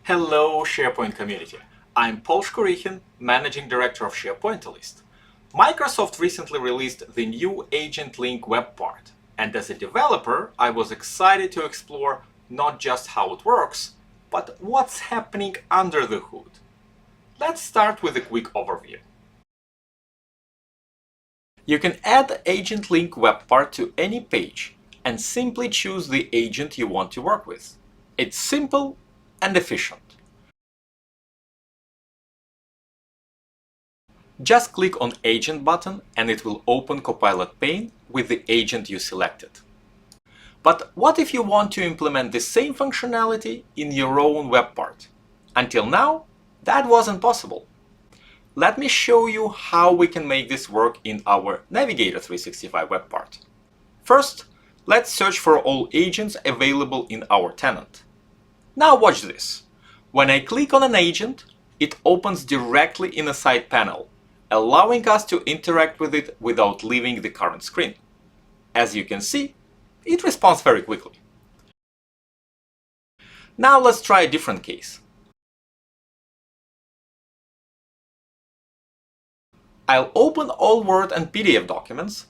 Hello, SharePoint community. I'm Paul Shkurikhin, Managing Director of SharePoint List. Microsoft recently released the new Agent Link web part, and as a developer, I was excited to explore not just how it works, but what's happening under the hood. Let's start with a quick overview. You can add Agent Link web part to any page and simply choose the agent you want to work with. It's simple and efficient. Just click on Agent button and it will open Copilot pane with the agent you selected. But what if you want to implement the same functionality in your own web part? Until now, that wasn't possible. Let me show you how we can make this work in our Navigator 365 web part. First, let's search for all agents available in our tenant. Now watch this. When I click on an agent, it opens directly in a side panel, allowing us to interact with it without leaving the current screen. As you can see, it responds very quickly. Now let's try a different case. I'll open all Word and PDF documents,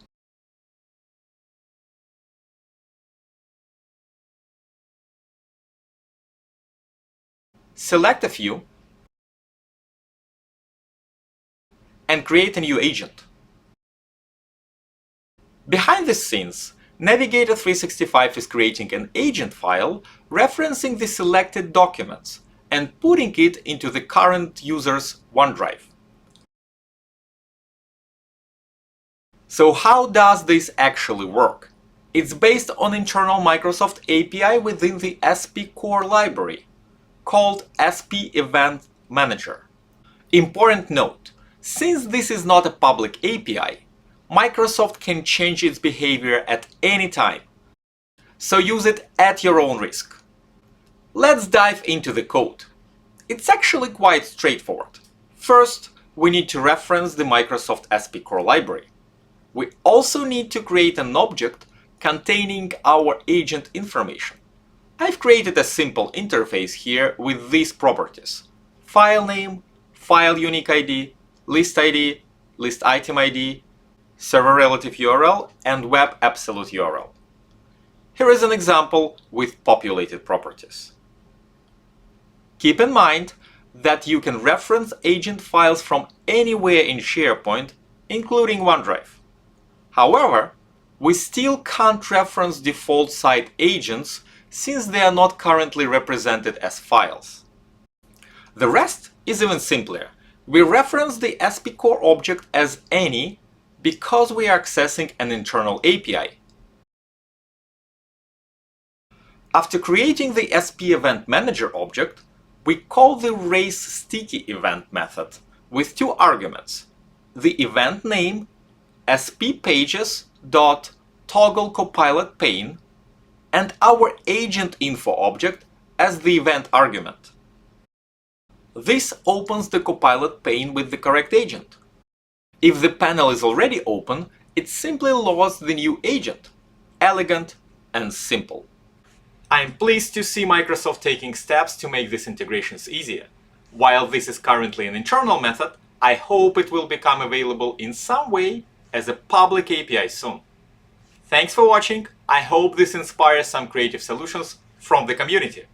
select a few, and create a new agent. Behind the scenes, Navigator 365 is creating an agent file referencing the selected documents and putting it into the current user's OneDrive. So how does this actually work? It's based on internal Microsoft API within the SP core library, called SPEventManager. Important note, since this is not a public API, Microsoft can change its behavior at any time, so use it at your own risk. Let's dive into the code. It's actually quite straightforward. First, we need to reference the Microsoft SP core library. We also need to create an object containing our agent information. I've created a simple interface here with these properties: file name, file unique ID, list ID, list item ID, server relative URL, and web absolute URL. Here is an example with populated properties. Keep in mind that you can reference agent files from anywhere in SharePoint, including OneDrive. However, we still can't reference default site agents since they are not currently represented as files. The rest is even simpler. We reference the SP core object as any because we are accessing an internal API. After creating the SPEventManager object, we call the raceStickyEvent method with two arguments: the event name SPPages.toggleCopilotPane and our agent info object as the event argument. This opens the Copilot pane with the correct agent. If the panel is already open, it simply loads the new agent. Elegant and simple. I'm pleased to see Microsoft taking steps to make these integrations easier. While this is currently an internal method, I hope it will become available in some way as a public API soon. Thanks for watching. I hope this inspires some creative solutions from the community.